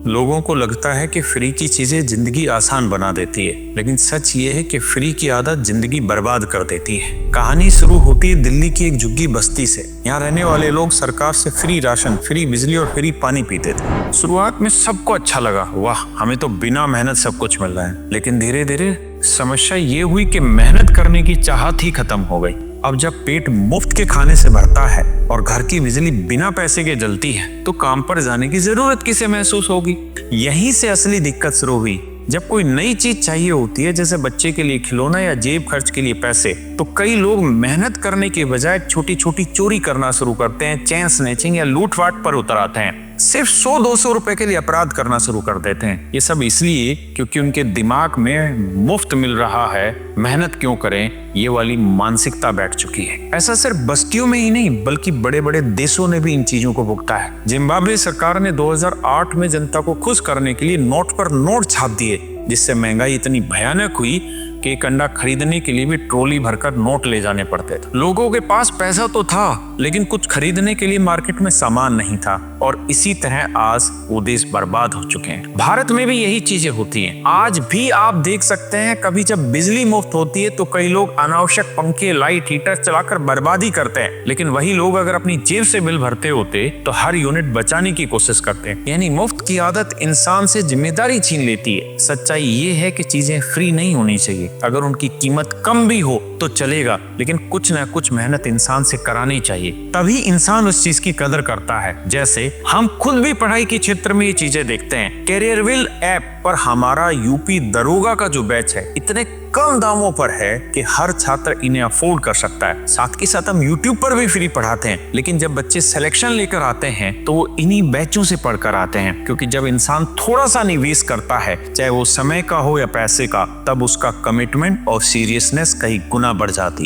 लोगों को लगता है कि फ्री की चीजें जिंदगी आसान बना देती है, लेकिन सच ये है कि फ्री की आदत जिंदगी बर्बाद कर देती है। कहानी शुरू होती है दिल्ली की एक झुग्गी बस्ती से। यहाँ रहने वाले लोग सरकार से फ्री राशन, फ्री बिजली और फ्री पानी पीते थे। शुरुआत में सबको अच्छा लगा, वाह हमें तो बिना मेहनत सब कुछ मिल रहा है। लेकिन धीरे धीरे समस्या ये हुई कि मेहनत करने की चाहत ही खत्म हो गई। अब जब पेट मुफ्त के खाने से भरता है और घर की बिजली बिना पैसे के जलती है, तो काम पर जाने की जरूरत किसे महसूस होगी। यहीं से असली दिक्कत शुरू हुई। जब कोई नई चीज चाहिए होती है, जैसे बच्चे के लिए खिलौना या जेब खर्च के लिए पैसे, तो कई लोग मेहनत करने के बजाय छोटी छोटी चोरी करना शुरू करते हैं, चेन स्नैचिंग या लूटपाट पर उतर आते हैं। सिर्फ 100-200 रुपए के लिए अपराध करना शुरू कर देते हैं। ये सब इसलिए क्योंकि उनके दिमाग में मुफ्त मिल रहा है, मेहनत क्यों करें, ये वाली मानसिकता बैठ चुकी है। ऐसा सिर्फ बस्तियों में ही नहीं, बल्कि बड़े बड़े देशों ने भी इन चीजों को भुगता है। जिम्बाब्वे सरकार ने 2008 में जनता को खुश करने के लिए नोट पर नोट छाप दिए, जिससे महंगाई इतनी भयानक हुई कि एक अंडा खरीदने के लिए भी ट्रॉली भरकर नोट ले जाने पड़ते थे। लोगों के पास पैसा तो था, लेकिन कुछ खरीदने के लिए मार्केट में सामान नहीं था, और इसी तरह आज वो देश बर्बाद हो चुके हैं। भारत में भी यही चीजें होती हैं। आज भी आप देख सकते हैं, कभी जब बिजली मुफ्त होती है तो कई लोग अनावश्यक पंखे, लाइट, हीटर चलाकर बर्बादी करते हैं। लेकिन वही लोग अगर अपनी जेब से बिल भरते होते तो हर यूनिट बचाने की कोशिश करते हैं। यानी मुफ्त की आदत इंसान से जिम्मेदारी छीन लेती है। सच्चाई ये है कि चीजें फ्री नहीं होनी चाहिए। अगर उनकी कीमत कम भी हो तो चलेगा, लेकिन कुछ ना कुछ मेहनत इंसान से करानी चाहिए, तभी इंसान उस चीज की कदर करता है। जैसे हम खुद भी पढ़ाई के क्षेत्र में ये चीजें देखते हैं। कैरियरविल ऐप पर हमारा यूपी दरोगा का जो बैच है, इतने कम दामों पर है कि हर छात्र इन्हें अफोर्ड कर सकता है। साथ के साथ हम यूट्यूब पर भी फ्री पढ़ाते हैं, लेकिन जब बच्चे सिलेक्शन लेकर आते हैं तो वो इन्हीं बैचों से पढ़कर आते हैं। क्योंकि जब इंसान थोड़ा सा निवेश करता है, चाहे वो समय का हो या पैसे का, तब उसका कमिटमेंट और सीरियसनेस कई गुना बढ़ जाती है।